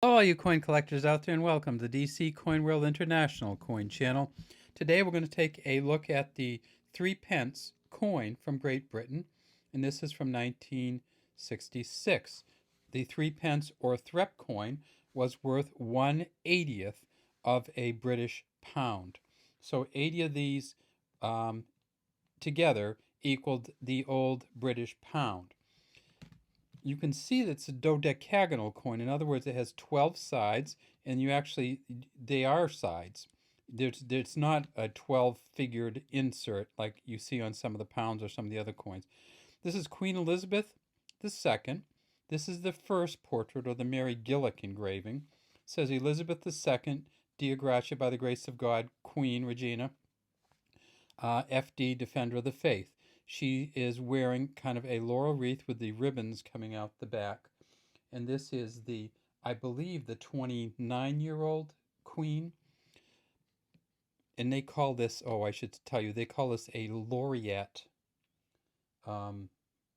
Hello, all you coin collectors out there, and welcome to the DC Coin World International Coin Channel. Today we're going to take a look at the 3 pence coin from Great Britain, and this is from 1966. The 3 pence or Threp coin was worth 1/80th of a British pound. So 80 of these together equaled the old British pound. You can see that it's a dodecagonal coin. In other words, it has 12 sides, and they are sides. There's not a 12-figured insert like you see on some of the pounds or some of the other coins. This is Queen Elizabeth II. This is the first portrait, or the Mary Gillick engraving. It says Elizabeth II, Dea Gratia, by the grace of God, Queen Regina, FD, Defender of the Faith. She is wearing kind of a laurel wreath with the ribbons coming out the back. And this is I believe, the 29-year-old queen. And they call this, I should tell you, they call this a laureate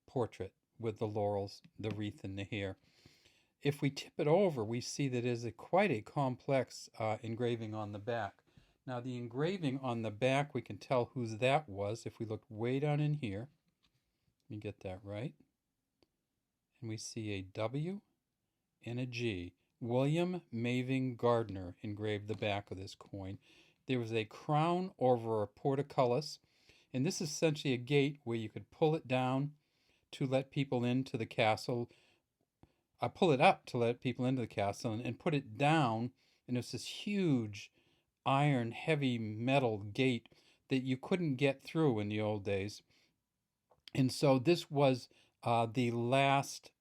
portrait with the laurels, the wreath, and the hair. If we tip it over, we see that it is quite a complex engraving on the back. Now, the engraving on the back, we can tell whose that was if we look way down in here. Let me get that right. And we see a W and a G. William Maving Gardner engraved the back of this coin. There was a crown over a portcullis, and this is essentially a gate where you could pull it down to let people into the castle. Pull it up to let people into the castle, and put it down, and it's this huge iron, heavy metal gate that you couldn't get through in the old days. And so this was the last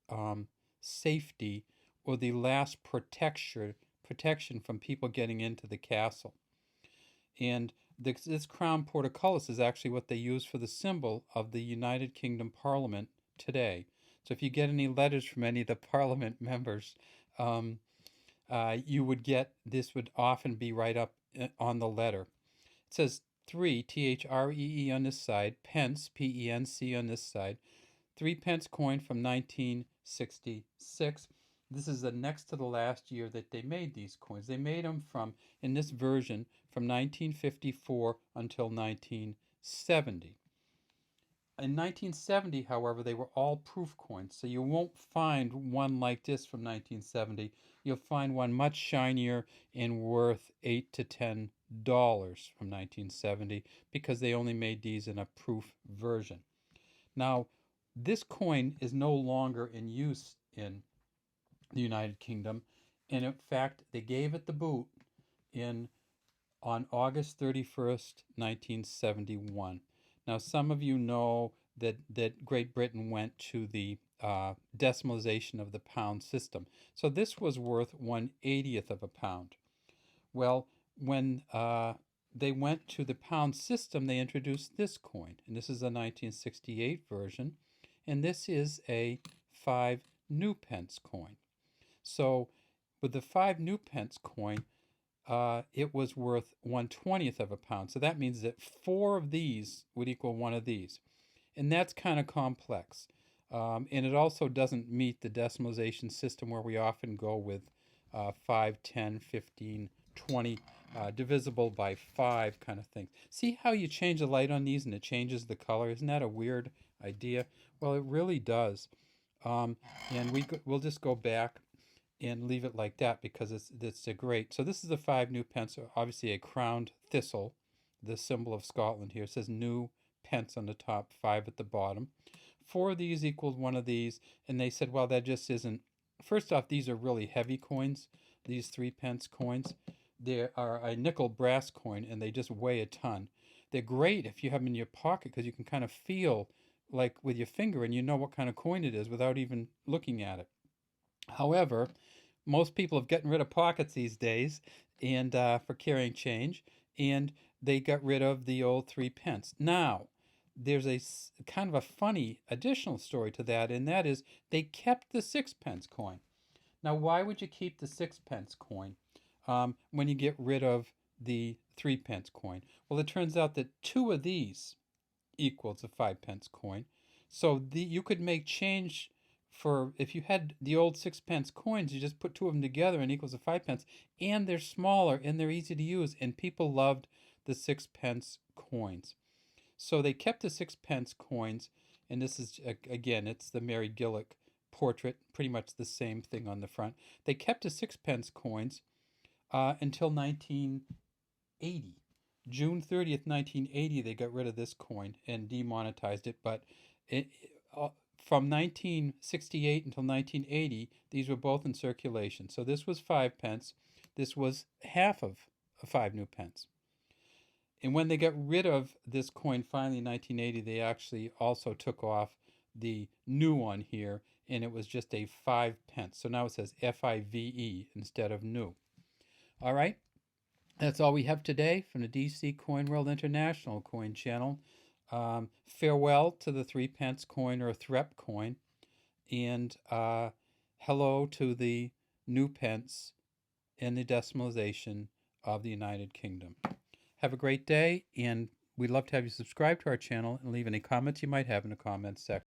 safety, or the last protection from people getting into the castle. And this crown portcullis is actually what they use for the symbol of the United Kingdom Parliament today. So if you get any letters from any of the Parliament members, you would get, this would often be right up on the letter. It says 3, THREE on this side, pence, PENC on this side. 3 pence coin from 1966. This is the next to the last year that they made these coins. They made them in this version, from 1954 until 1970. In 1970, however, they were all proof coins, so you won't find one like this from 1970. You'll find one much shinier and worth $8 to $10 from 1970, because they only made these in a proof version. Now, this coin is no longer in use in the United Kingdom, and in fact, they gave it the boot on August 31st, 1971. Now, some of you know that Great Britain went to the decimalization of the pound system. So this was worth 1/80th of a pound. Well, when they went to the pound system, they introduced this coin. And this is a 1968 version. And this is a 5 pence coin. So with the 5 pence coin, it was worth 1/20th of a pound. So that means that 4 of these would equal 1 of these. And that's kind of complex. And it also doesn't meet the decimalization system where we often go with 5, 10, 15, 20, divisible by 5 kind of things. See how you change the light on these and it changes the color? Isn't that a weird idea? Well, it really does. And we'll just go back and leave it like that, because it's a great. So this is a 5 pence, obviously a crowned thistle, the symbol of Scotland here. It says new pence on the top, 5 at the bottom. 4 of these equals 1 of these, and they said, well, that just isn't. First off, these are really heavy coins, these 3 pence coins. They are a nickel brass coin, and they just weigh a ton. They're great if you have them in your pocket, because you can kind of feel like with your finger, and you know what kind of coin it is without even looking at it. However, most people have gotten rid of pockets these days, and for carrying change, and they got rid of the old 3 pence. Now, there's a kind of a funny additional story to that, and that is they kept the 6 pence coin. Now, why would you keep the 6 pence coin when you get rid of the 3 pence coin? Well, it turns out that 2 of these equals a 5 pence coin. So you could make change for if you had the old 6-pence coins, you just put two of them together and it equals a 5-pence, and they're smaller and they're easy to use, and people loved the 6-pence coins. So they kept the 6-pence coins, and this is, again, it's the Mary Gillick portrait, pretty much the same thing on the front. They kept the 6-pence coins until 1980. June 30th, 1980, they got rid of this coin and demonetized it, but from 1968 until 1980, these were both in circulation. So this was 5-pence. This was half of a 5 new pence. And when they got rid of this coin finally in 1980, they actually also took off the new one here, and it was just a 5-pence. So now it says FIVE instead of new. All right, that's all we have today from the DC Coin World International Coin Channel. Farewell to the 3-pence coin or Threp coin, and hello to the new pence and the decimalization of the United Kingdom. Have a great day, and we'd love to have you subscribe to our channel and leave any comments you might have in the comments section.